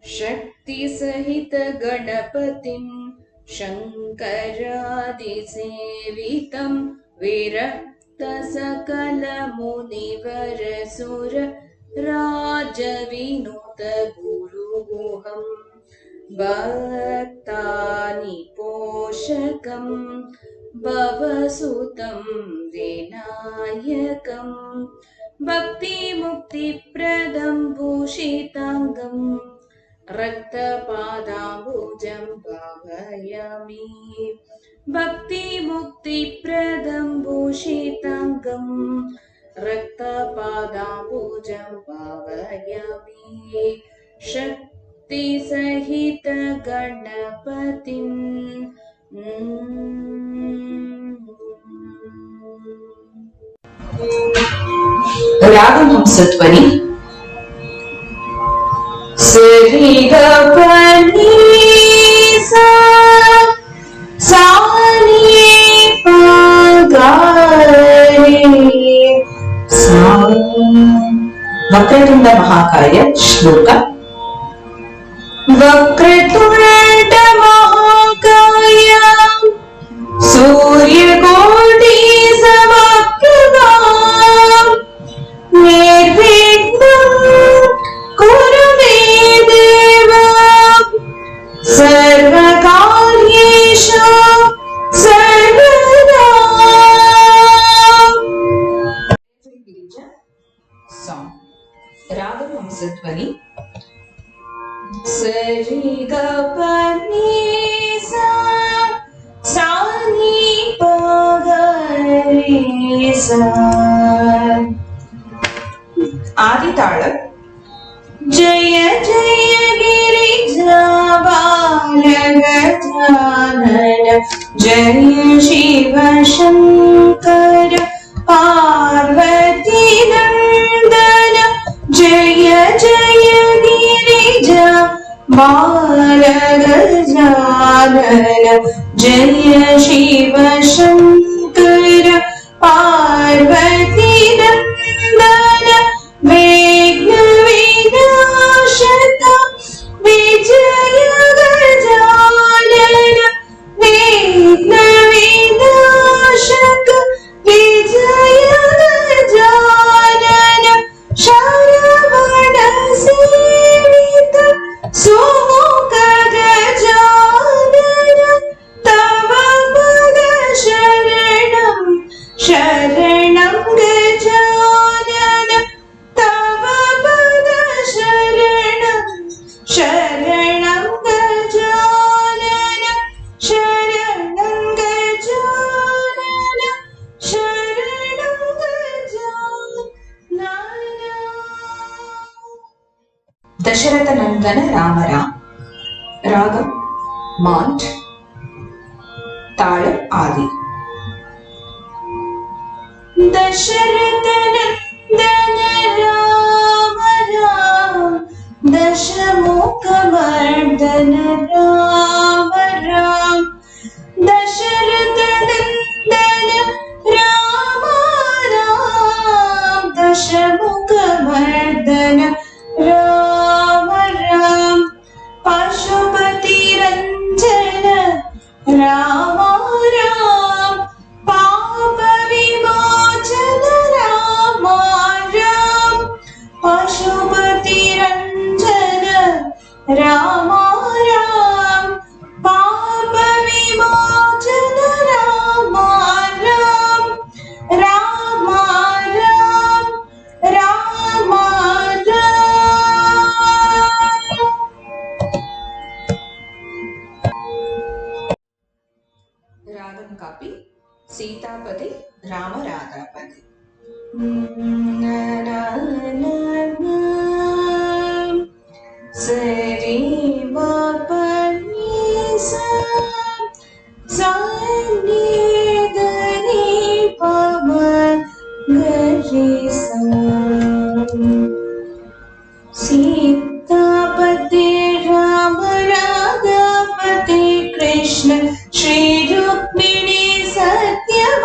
शक्ति सहित गणपतिं शङ्करादिसेवितं विरक्त सकल मुनिवर सुर राजविनुत गुरुगुहं भक्तानि पोषकं भवसुतं विनायकं भक्तिमुक्तिप्रदं भूषिताङ्गं रक्तपादाम्बुजं भावयामि भक्तिमुक्तिप्रदं भूषिताङ्गं रक्तपादाम्बुजं भावयामि शक्तिसहित गणपतिं रागम हंसध्वनि सरि ग प नि सा सा नि प ग रे सा। वक्रतुंड महाकाय श्लोक। वक्रतुंड महाकाय सूर्यकोटि समप्रभा निर्विघ्नं कुरु मे देव सर्वकार्येषु सर्वदा। Song. रागम हंसध्वनि सरि ग प नि सा सा नि प ग रे सा। आदिताल जय जय गिरिजा बालगजानन जय शिव शंकर पार्वती नंदन जय जय गिरिजा बालगजानन जय शिव शंकर पार्वती नंदन विघ्न विनाशक विजय गजानन विघ्न विनाशक विजय गजानन शरवण सेवित सुमुख गजानन तव पद शरणं शरणं गजानन तव पद शरणं शरणं गजानन शरणं गजानन शरणं गजानन। दशरथ नंदन राम राम। रागम मांट ताल आदि। दशरथ नंदन राम राम दशमुख मर्दन राम राम दशरथ नंदन राम राम दशमुख मर्दन राम राम पशुपति रंजन राम राम पाप विमोचन राम राम पशुपति रंजन राम राम पाप विमोचन राम राम राम राम राम रागम कापी सीतापति राम राधापति। सरि ग प नि सा सा नि ग रे प म ग रे सा। सीतापति राम राधापति कृष्ण श्री रुक्मिणी सत्यभामापते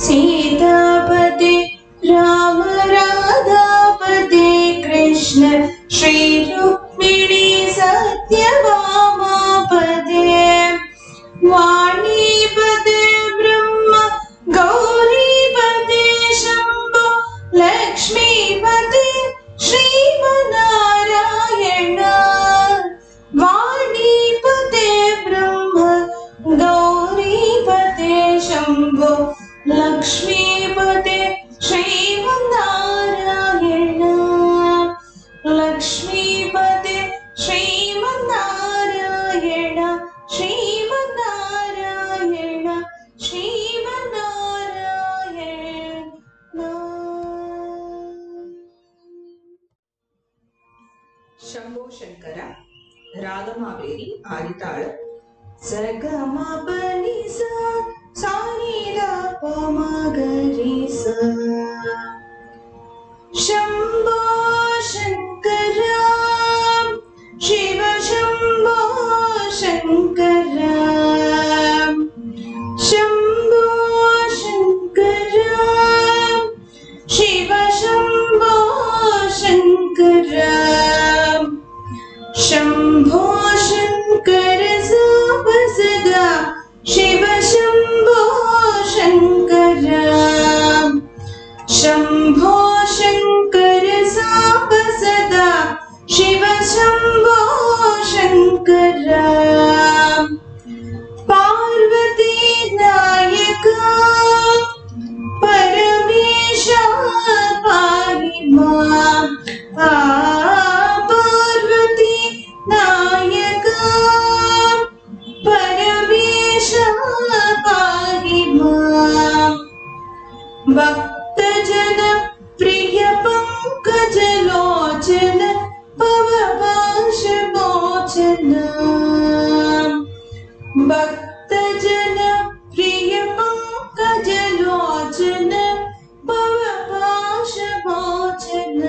सीतापति राम राधापति कृष्ण लक्ष्मीपते श्रीमन्नारायण वाणीपते ब्रह्म गौरीपते शम्भो लक्ष्मीपते श्रीमन्नारायण लक्ष्मीपते श्रीमन्नारायण श्रीमन्नारायण श्रीमन्नारायण ಶಂಭೋ ಶಂಕರ ರಾಗಮಾವೇರಿ ಆದಿತಾಳ ಸಗಮ ಪನಿ ಸಾನಿ ದ ಪ ಮ ಗ ರಿ ಸ ಶಂಭೋ ಶಂಕರ ಶಿವ ಶಂಭೋ ಶಂಕರ ಶಂಭೋ ಶಂಕರ ಶಿವ ಶಂಭೋ ಶಂಕರ ಶಂಭೋ ಶಂಕರ ಸಾಪ ಸದಾ ಶಿವ ಶಂಭೋ ಶಂಕರ ಶಂಭೋ ಶಂಕರ ಸಾಪ ಸದಾ ಶಿವ ಶಂಭೋ ಶಂಕರ ಪಾರ್ವತಿ ನಾಯಕ ಪರಮೇಶ ಪಾಹಿ ಮಾಂ ಪಾರ್ವತಿ ನಾಯಕ ಪರಮೇಶ ಪಾಹಿ ಮಾಂ ಭಕ್ತ ಜನ ಪ್ರಿಯ ಪಂಕಜ ಲೋಚನ ಪವಪಾಶ ಮೋಚನ ಭಕ್ತ ಜನ ಪ್ರಿಯ ಪಂಕಜ ಲೋಚನ ಪವಪಾಶ ಮೋಚನ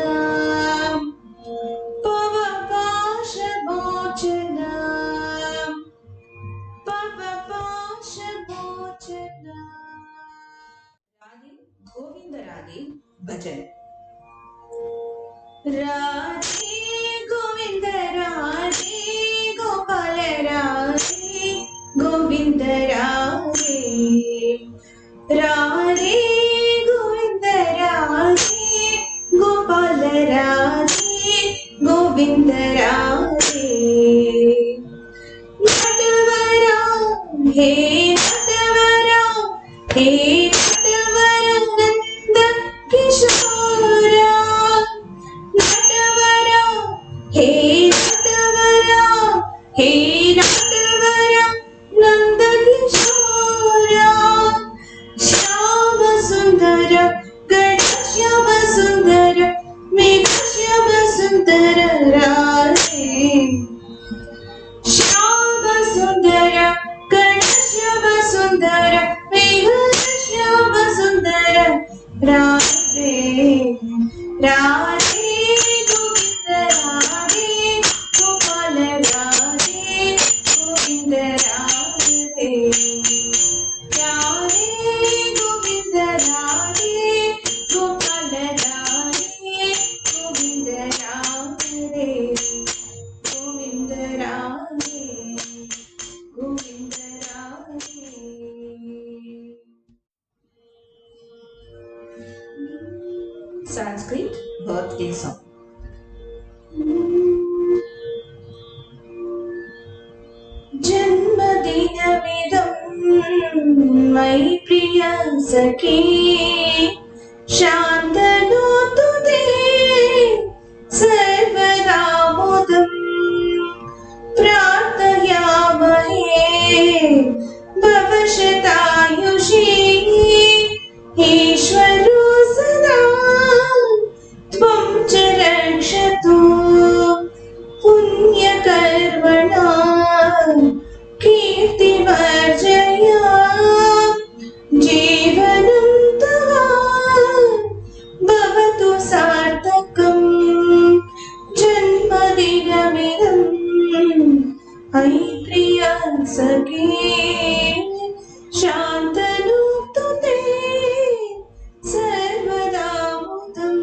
ಪವಪಾಶ ಮೋಚನ ಪವಪಾಶ ಮೋಚನ ರಾಧೆ ಗೋವಿಂದ ರಾಧೆ ಭಜನ್ ರಾಧೆ ಗೋವಿಂದ ರಾಧೆ ಗೋಪಾಲ ರಾಧೆ ಗೋವಿಂದ ರಾಧೆ ರಾಧೆ ಗೋವಿಂದ ರಾಧೆ ಗೋಪಾಲ ರಾಧೆ ಗೋವಿಂದ ರಾಧೆ ನಟವರ ಹೇ ನಟವರ ಹೇ ನಟವರ ನಂದ ಕಿಶೋರ ನಟವರ ಹೇ ನಟವರ ಹೇ ನಟವರ ನಂದ ಕಿಶೋರ ಶ್ಯಾಮ ಸುಂದರ ಗಣ ಶ್ಯಾಮ ಸುಂದರ ಮೇಘ ಶ್ಯಾಮ ಸುಂದರ ರಾಧೆ ಶ್ಯಾಮ ಸುಂದರ ಗಣ ಶ್ಯಾಮ ಸುಂದರ ಮೇಘ ಶ್ಯಾಮ ಸುಂದರ Radhe Radhe Govinda Radhe Gopala Radhe Govinda Radhe Radhe Govinda Radhe Gopala Radhe Govinda Radhe Govinda Radhe Govinda Radhe Sanskrit birthday song. जन्मदिनमिदं मयि प्रिय सखी शान्तनोतु ते सर्वदा मुदं प्रार्थयामहे भवशतायुषी ईश्वरो सदा त्वं च रक्षतु पुण्यकर्मणा कीर्तिवर्जया जीवनं तव भवतु सार्थकम् जन्मदिनमिदम् अयि प्रिय सखी शान्तनोतु ते सर्वदा मुदम्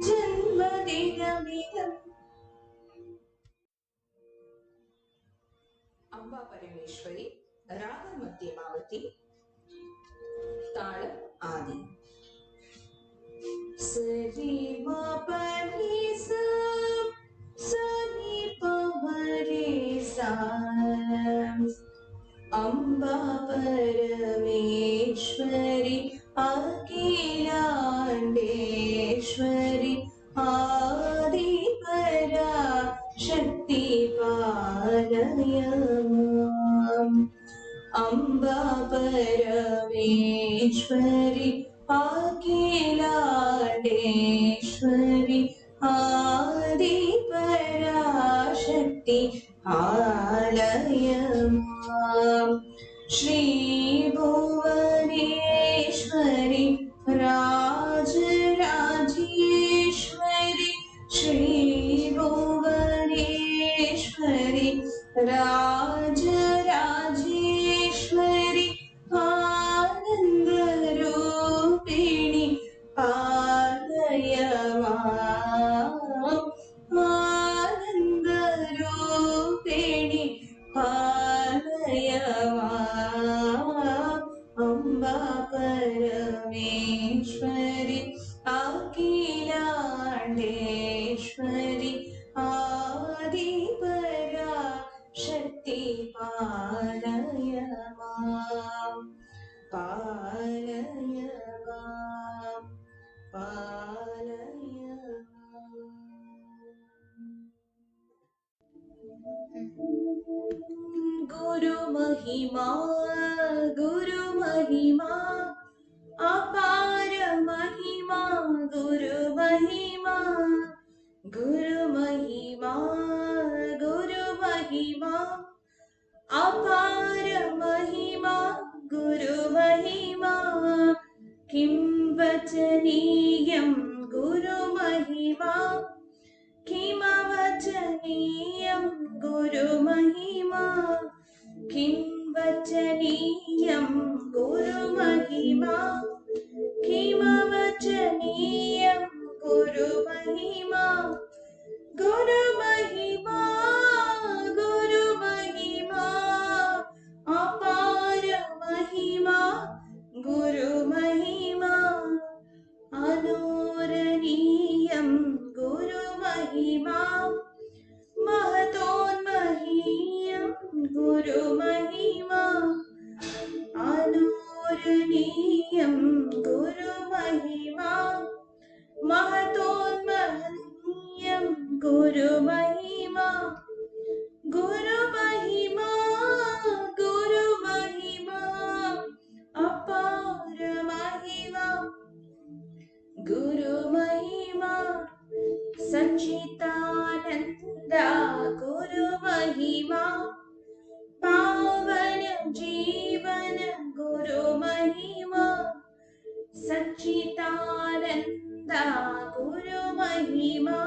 जन्मदिनमिदम् ಅಂಬಾ ಪರಮೇಶ್ವರಿ ರಾಗ ಮಧ್ಯಮಾವತಿ ತಾಳ ಆದಿ अखिलाण्डेश्वरि आदिपराशक्ति आलय माम् श्रीभुवनेश्वरि राजराजेश्वरि श्रीभुवनेश्वरि राजराजेश्वरि आनन्दरूपिणि पालय माम् आनन्दरूपिणि पालय माम् अम्बा परमेश्वरि अखिलाण्डेश्वरि आदिपरा शक्ति पालय माम् पालय माम् पालय गुरुमहिमा गुरुमहिमा अपार महिमा गुरुमहिमा गुरुमहिमा गुरुमहिमा अपार महिमा गुरुमहिमा किं वचनीयं गुरुमहिमा किमवचनीयं गुरुमहिमा किं वचनीयं गुरुमहिमा किमवचनीयं गुरुमहिमा गुरुमहिमा गुरुमहिमा अपार महिमा गुरुमहिमा अनोरणीयं गुरुमहिमा महतोन्महीयं गुरुमहिमा अनोरणीयं गुरुमहिमा महतोन्महीयं गुरुमहिमा गुरुमहिमा गुरुमहिमा अपार महिमा गुरुमहिमा सच्चिदानन्द गुरुमहिमा पावन जीवन गुरुमहिमा सच्चिदानन्द गुरुमहिमा